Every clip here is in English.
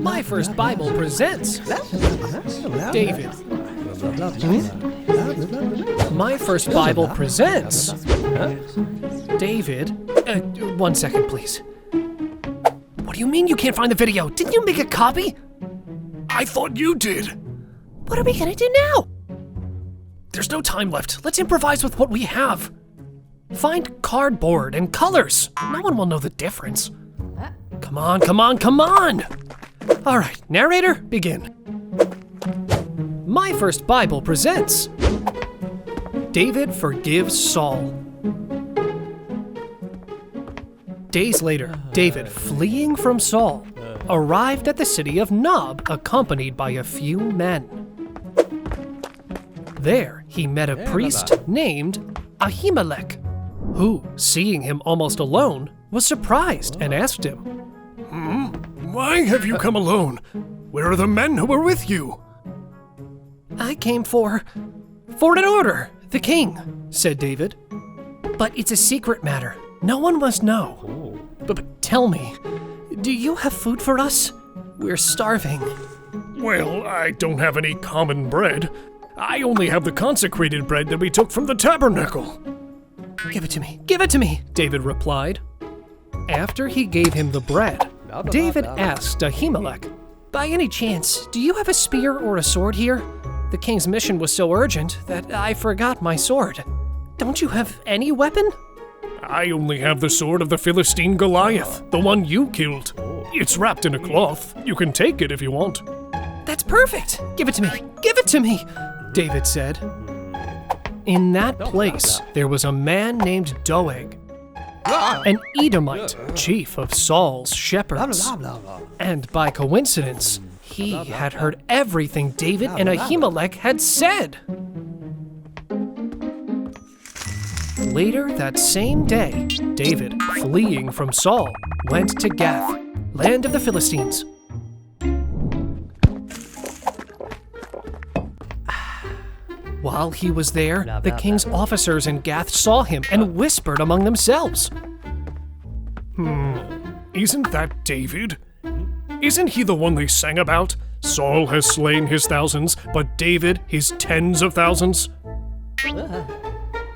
My First Bible presents David. My First Bible presents David. 1 second, please. What do you mean you can't find the video? Didn't you make a copy? I thought you did. What are we gonna do now? There's no time left. Let's improvise with what we have. Find cardboard and colors. No one will know the difference. Come on, come on, come on! All right, narrator, begin. My First Bible presents David forgives Saul. Days later, David, fleeing from Saul, arrived at the city of Nob, accompanied by a few men. There, he met a priest named Ahimelech, who, seeing him almost alone, was surprised and asked him, Why have you come alone? Where are the men who were with you? I came for an order, the king, said David. But it's a secret matter. No one must know. But tell me, do you have food for us? We're starving. Well, I don't have any common bread. I only have the consecrated bread that we took from the tabernacle. Give it to me, give it to me, David replied. After he gave him the bread, David asked Ahimelech, by any chance, do you have a spear or a sword here? The king's mission was so urgent that I forgot my sword. Don't you have any weapon? I only have the sword of the Philistine Goliath, the one you killed. It's wrapped in a cloth. You can take it if you want. That's perfect. Give it to me. Give it to me, David said. In that place, there was a man named Doeg, an Edomite, chief of Saul's shepherds. And by coincidence, he had heard everything David and Ahimelech had said. Later that same day, David, fleeing from Saul, went to Gath, land of the Philistines. While he was there, the king's officers in Gath saw him and whispered among themselves. Isn't that David? Isn't he the one they sang about? Saul has slain his thousands, but David his tens of thousands?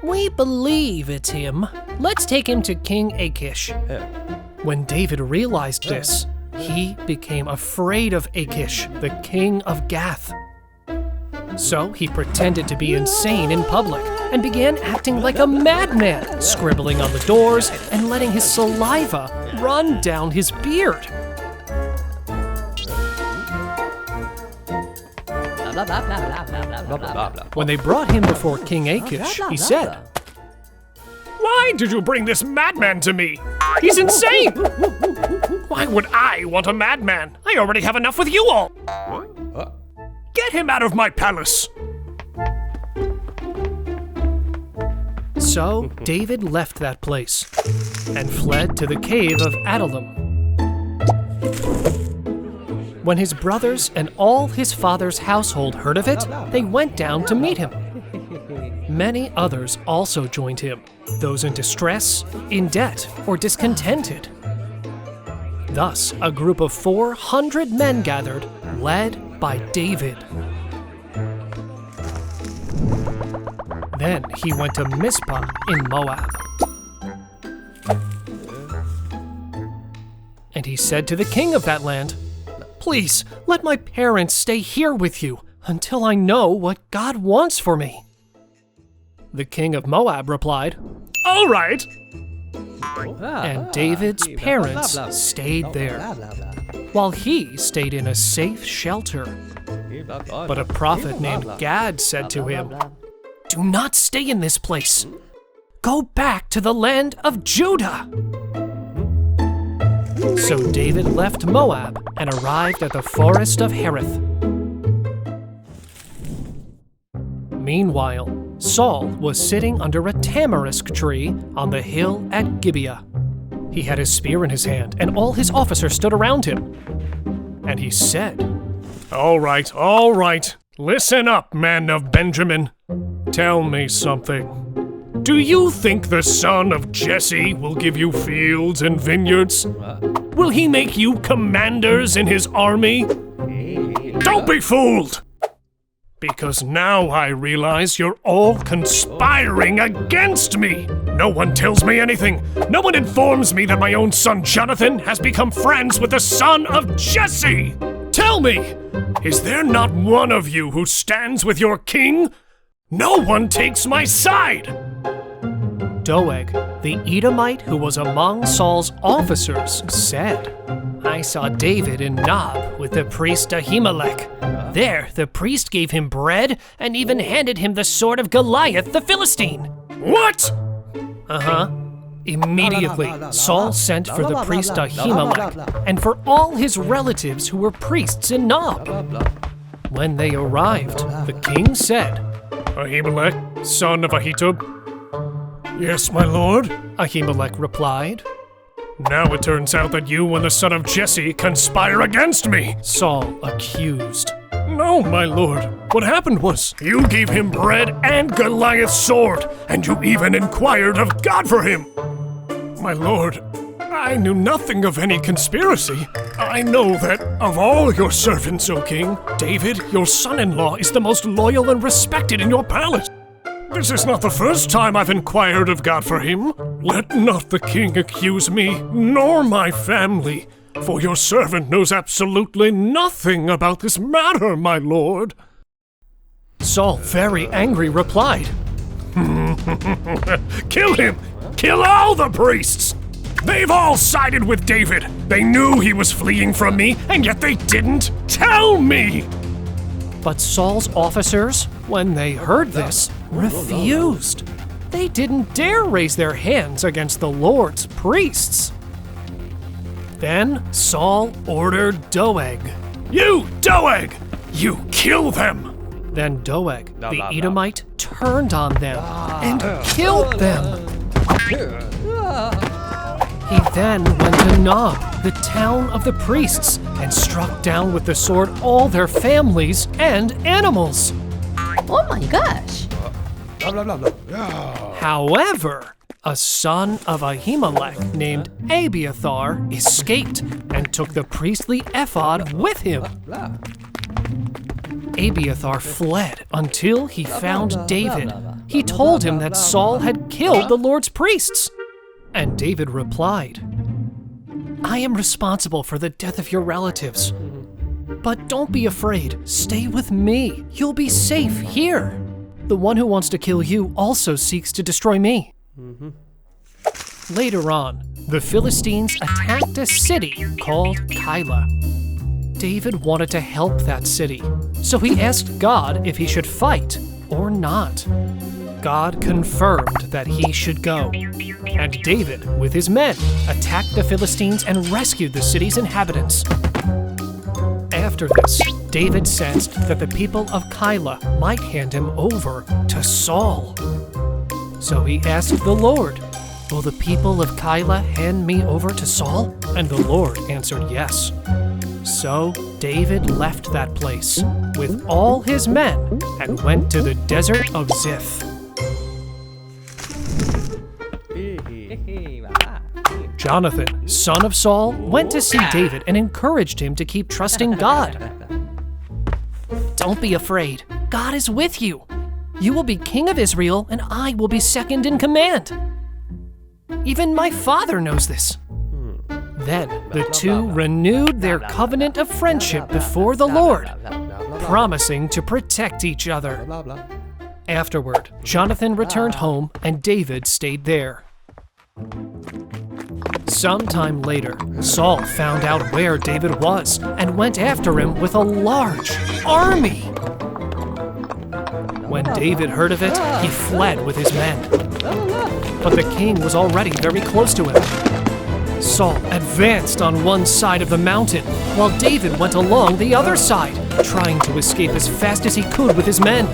We believe it's him. Let's take him to King Achish. When David realized this, he became afraid of Achish, the king of Gath. So he pretended to be insane in public and began acting like a madman, scribbling on the doors and letting his saliva run down his beard. When they brought him before King Achish, he said, Why did you bring this madman to me? He's insane! Why would I want a madman? I already have enough with you all! Get him out of my palace! So David left that place and fled to the cave of Adullam. When his brothers and all his father's household heard of it, they went down to meet him. Many others also joined him, those in distress, in debt, or discontented. Thus, a group of 400 men gathered, led by David. Then he went to Mizpah in Moab. And he said to the king of that land, Please, let my parents stay here with you until I know what God wants for me. The king of Moab replied, All right. And David's parents stayed there, while he stayed in a safe shelter. But a prophet named Gad said to him, Do not stay in this place. Go back to the land of Judah. So David left Moab and arrived at the forest of Hereth. Meanwhile, Saul was sitting under a tamarisk tree on the hill at Gibeah. He had his spear in his hand, and all his officers stood around him. And he said, All right. Listen up, men of Benjamin. Tell me something. Do you think the son of Jesse will give you fields and vineyards? Will he make you commanders in his army? Don't be fooled! Because now I realize you're all conspiring against me! No one tells me anything. No one informs me that my own son Jonathan has become friends with the son of Jesse! Tell me, is there not one of you who stands with your king? No one takes my side! Doeg, the Edomite who was among Saul's officers, said, I saw David in Nob with the priest Ahimelech. There, the priest gave him bread and even handed him the sword of Goliath the Philistine. What? Immediately, Saul sent for the priest Ahimelech and for all his relatives who were priests in Nob. When they arrived, the king said, Ahimelech, son of Ahitub? Yes, my lord, Ahimelech replied. Now it turns out that you and the son of Jesse conspire against me, Saul accused. No, my lord. What happened was, you gave him bread and Goliath's sword, and you even inquired of God for him. My lord, I knew nothing of any conspiracy. I know that of all your servants, O king, David, your son-in-law, is the most loyal and respected in your palace. This is not the first time I've inquired of God for him. Let not the king accuse me, nor my family, for your servant knows absolutely nothing about this matter, my lord. Saul, very angry, replied, Kill him! Kill all the priests! They've all sided with David. They knew he was fleeing from me, and yet they didn't tell me! But Saul's officers, when they heard this, refused. They didn't dare raise their hands against the Lord's priests. Then Saul ordered Doeg. You, Doeg! You kill them! Then Doeg, the Edomite, turned on them and killed them. He then went to Nob, the town of the priests, and struck down with the sword all their families and animals. Oh my gosh! However, a son of Ahimelech named Abiathar escaped and took the priestly ephod with him. Abiathar fled until he found David. He told him that Saul had killed the Lord's priests. And David replied, I am responsible for the death of your relatives. But don't be afraid, stay with me. You'll be safe here. The one who wants to kill you also seeks to destroy me. Later on, the Philistines attacked a city called Keilah. David wanted to help that city, so he asked God if he should fight or not. God confirmed that he should go, and David, with his men, attacked the Philistines and rescued the city's inhabitants. After this, David sensed that the people of Keilah might hand him over to Saul. So he asked the Lord, will the people of Keilah hand me over to Saul? And the Lord answered yes. So David left that place with all his men and went to the desert of Ziph. Jonathan, son of Saul, went to see David and encouraged him to keep trusting God. Don't be afraid. God is with you. You will be king of Israel, and I will be second in command. Even my father knows this. Then the two renewed their covenant of friendship before the Lord, promising to protect each other. Afterward, Jonathan returned home, and David stayed there. Sometime later, Saul found out where David was and went after him with a large army. When David heard of it, he fled with his men. But the king was already very close to him. Saul advanced on one side of the mountain, while David went along the other side, trying to escape as fast as he could with his men.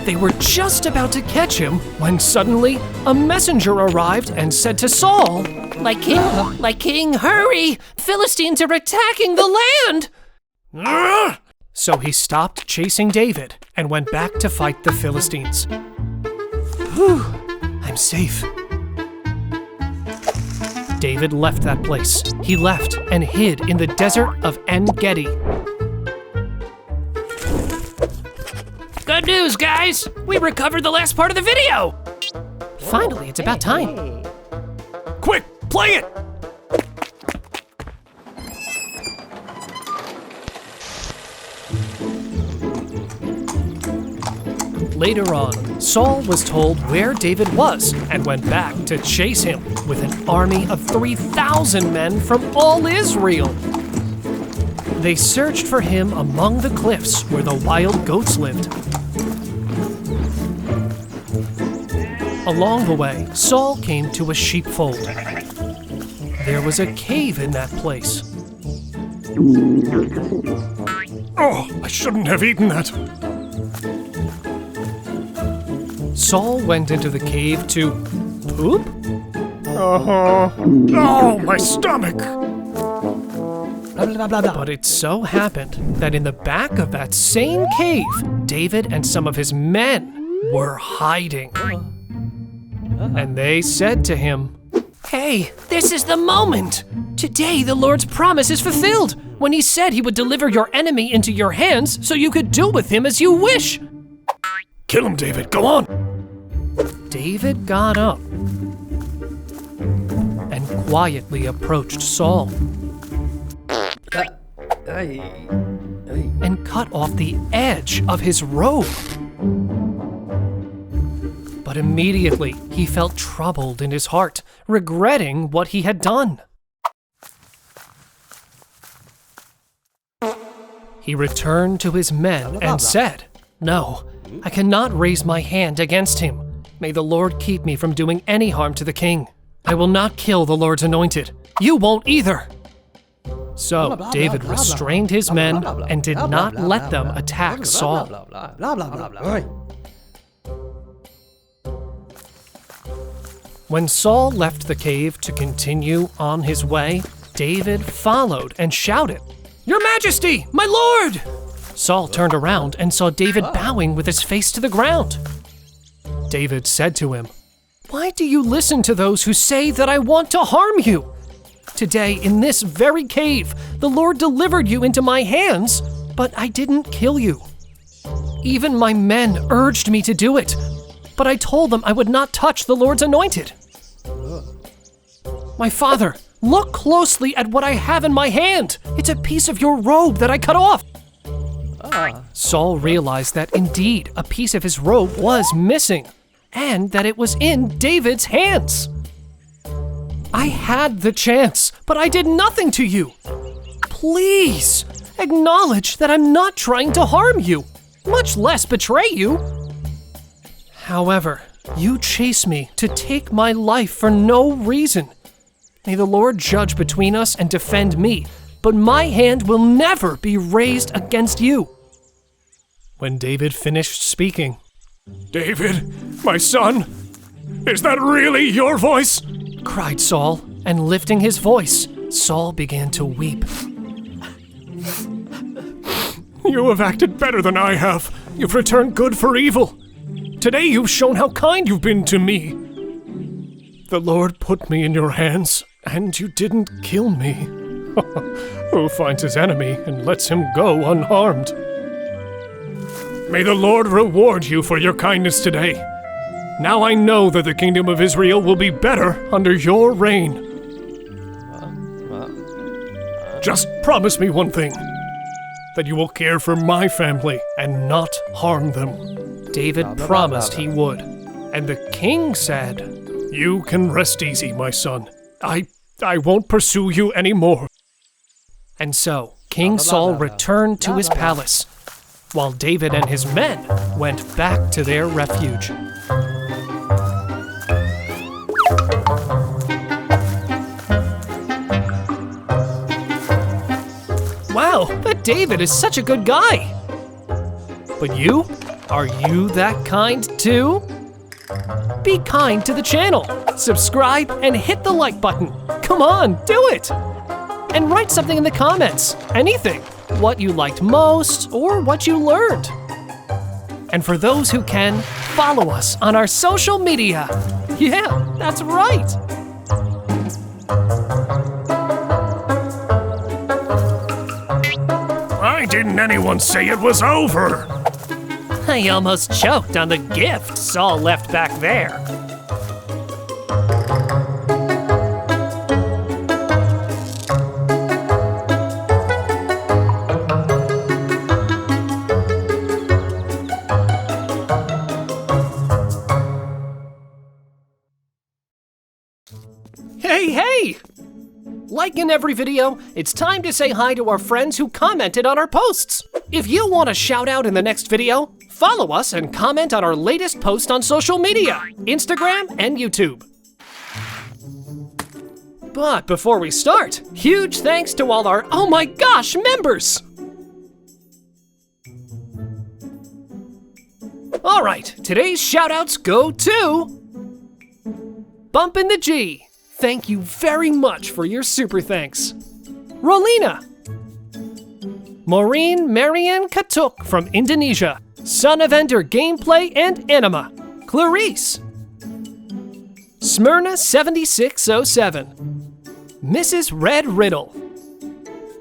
They were just about to catch him when suddenly a messenger arrived and said to Saul, My king, hurry! Philistines are attacking the land! So he stopped chasing David and went back to fight the Philistines. Whew, I'm safe. David left that place. He left and hid in the desert of En-Gedi. Good news, guys! We recovered the last part of the video! Finally, it's about time. Quick, play it! Later on, Saul was told where David was and went back to chase him with an army of 3,000 men from all Israel. They searched for him among the cliffs where the wild goats lived. Along the way, Saul came to a sheepfold. There was a cave in that place. Oh, I shouldn't have eaten that. Saul went into the cave to poop? Oh, my stomach! But it so happened that in the back of that same cave, David and some of his men were hiding. And they said to him, "Hey, this is the moment! Today the Lord's promise is fulfilled when he said he would deliver your enemy into your hands so you could do with him as you wish." Kill him, David, go on! David got up and quietly approached Saul and cut off the edge of his robe. But immediately he felt troubled in his heart, regretting what he had done. He returned to his men and said, "No, I cannot raise my hand against him. May the Lord keep me from doing any harm to the king. I will not kill the Lord's anointed. You won't either." So David restrained his men and did not let them attack Saul. When Saul left the cave to continue on his way, David followed and shouted, "Your Majesty, my Lord!" Saul turned around and saw David bowing with his face to the ground. David said to him, "Why do you listen to those who say that I want to harm you? Today, in this very cave, the Lord delivered you into my hands, but I didn't kill you. Even my men urged me to do it, but I told them I would not touch the Lord's anointed. My father, look closely at what I have in my hand. It's a piece of your robe that I cut off." Saul realized that indeed a piece of his robe was missing, and that it was in David's hands. "I had the chance, but I did nothing to you. Please, acknowledge that I'm not trying to harm you, much less betray you. However, you chase me to take my life for no reason. May the Lord judge between us and defend me, but my hand will never be raised against you." When David finished speaking, David, my son, is that really your voice? cried Saul, and lifting his voice, Saul began to weep. You have acted better than I have. You've returned good for evil. Today you've shown how kind you've been to me. The Lord put me in your hands, and you didn't kill me. Who finds his enemy and lets him go unharmed? May the Lord reward you for your kindness today. Now I know that the kingdom of Israel will be better under your reign. Just promise me one thing, that you will care for my family and not harm them. David promised he would, and the king said, You can rest easy, my son. I won't pursue you anymore. And so King Saul returned to his palace, while David and his men went back to their refuge. Wow, that David is such a good guy. But you? Are you that kind too? Be kind to the channel, subscribe, and hit the like button. Come on, do it! And write something in the comments, anything. What you liked most, or what you learned. And for those who can, follow us on our social media. Yeah, that's right. didn't anyone say it was over? I almost choked on the gift Saul left back there. Hey! Like in every video, it's time to say hi to our friends who commented on our posts. If you want a shout out in the next video, follow us and comment on our latest post on social media, Instagram and YouTube. But before we start, huge thanks to all our Oh My Gosh members! Alright, today's shoutouts go to Bumpin' the G. Thank you very much for your super thanks. Rolina. Maureen Marian Katuk from Indonesia. Son of Ender Gameplay and Anima. Clarice. Smyrna 7607. Mrs. Red Riddle.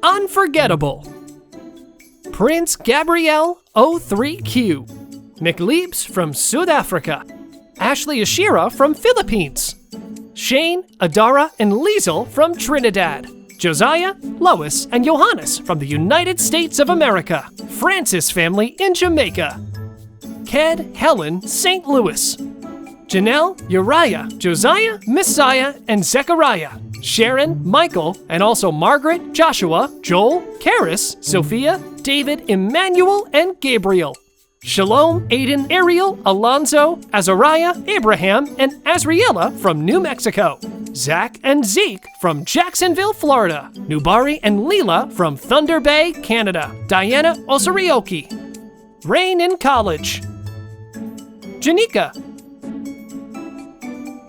Unforgettable. Prince Gabrielle 03Q. McLeaps from South Africa. Ashley Ashira from Philippines. Shane, Adara, and Liesel from Trinidad. Josiah, Lois, and Johannes from the United States of America. Francis family in Jamaica. Ked, Helen, St. Louis. Janelle, Uriah, Josiah, Messiah, and Zechariah. Sharon, Michael, and also Margaret, Joshua, Joel, Karis, Sophia, David, Emmanuel, and Gabriel. Shalom, Aiden, Ariel, Alonzo, Azariah, Abraham, and Azriela from New Mexico. Zach and Zeke from Jacksonville, Florida. Nubari and Leela from Thunder Bay, Canada. Diana Osarioki. Rain in College. Janika.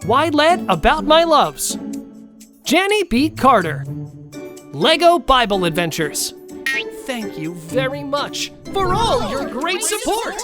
Wide Led About My Loves. Janny B. Carter. Lego Bible Adventures. Thank you very much for all your great support!